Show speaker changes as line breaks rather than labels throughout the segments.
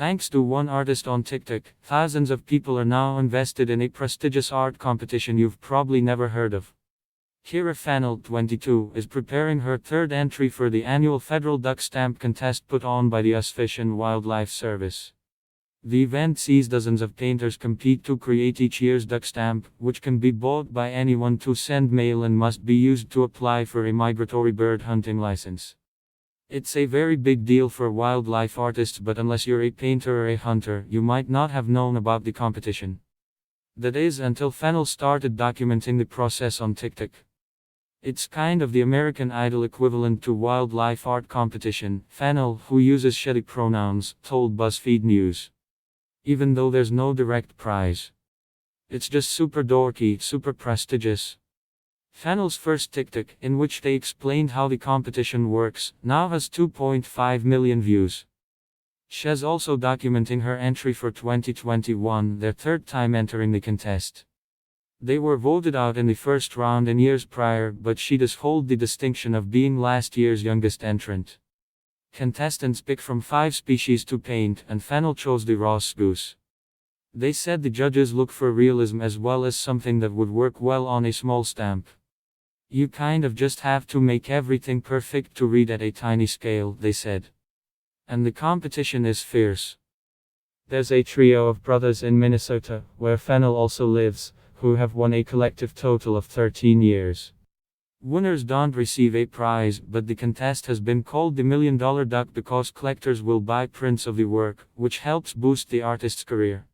Thanks to one artist on TikTok, thousands of people are now invested in a prestigious art competition you've probably never heard of. Kira Fennell, 22, is preparing her third entry for the annual federal duck stamp contest put on by the US Fish and Wildlife Service. The event sees dozens of painters compete to create each year's duck stamp, which can be bought by anyone to send mail and must be used to apply for a migratory bird hunting license. It's a very big deal for wildlife artists, but unless you're a painter or a hunter, you might not have known about the competition. That is, until Fennell started documenting the process on TikTok. It's kind of the American Idol equivalent to wildlife art competition, Fennell, who uses she pronouns, told BuzzFeed News. Even though there's no direct prize. It's just super dorky, super prestigious. Fennell's first TikTok, in which they explained how the competition works, now has 2.5 million views. She's also documenting her entry for 2021, their third time entering the contest. They were voted out in the first round in years prior, but she does hold the distinction of being last year's youngest entrant. Contestants pick from 5 species to paint, and Fennell chose the Ross goose. They said the judges look for realism as well as something that would work well on a small stamp. You kind of just have to make everything perfect to read at a tiny scale, they said. And the competition is fierce. There's a trio of brothers in Minnesota, where Fennell also lives, who have won a collective total of 13 years. Winners don't receive a prize, but the contest has been called the $1 Million Duck because collectors will buy prints of the work, which helps boost the artist's career.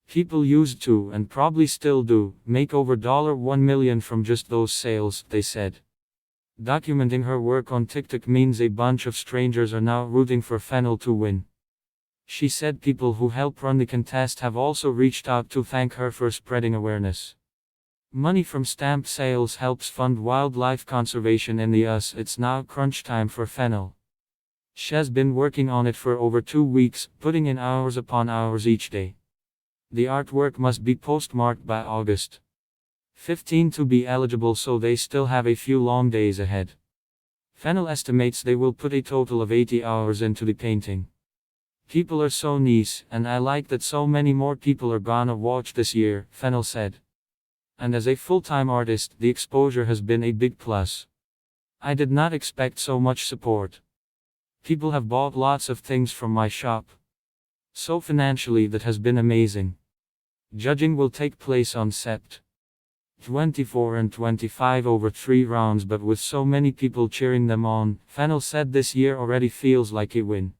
People used to, and probably still do, make over $1 million from just those sales, they said. Documenting her work on TikTok means a bunch of strangers are now rooting for Fennell to win. She said people who help run the contest have also reached out to thank her for spreading awareness. Money from stamp sales helps fund wildlife conservation in the US. It's now crunch time for Fennell. She's been working on it for over 2 weeks, putting in hours upon hours each day. The artwork must be postmarked by August 15 to be eligible, so they still have a few long days ahead. Fennell estimates they will put a total of 80 hours into the painting. People are so nice, and I like that so many more people are gonna watch this year, Fennell said. And as a full-time artist, the exposure has been a big plus. I did not expect so much support. People have bought lots of things from my shop. So financially that has been amazing. Judging will take place on Sept. 24 and 25 over 3 rounds, but with so many people cheering them on, Fennell said this year already feels like a win.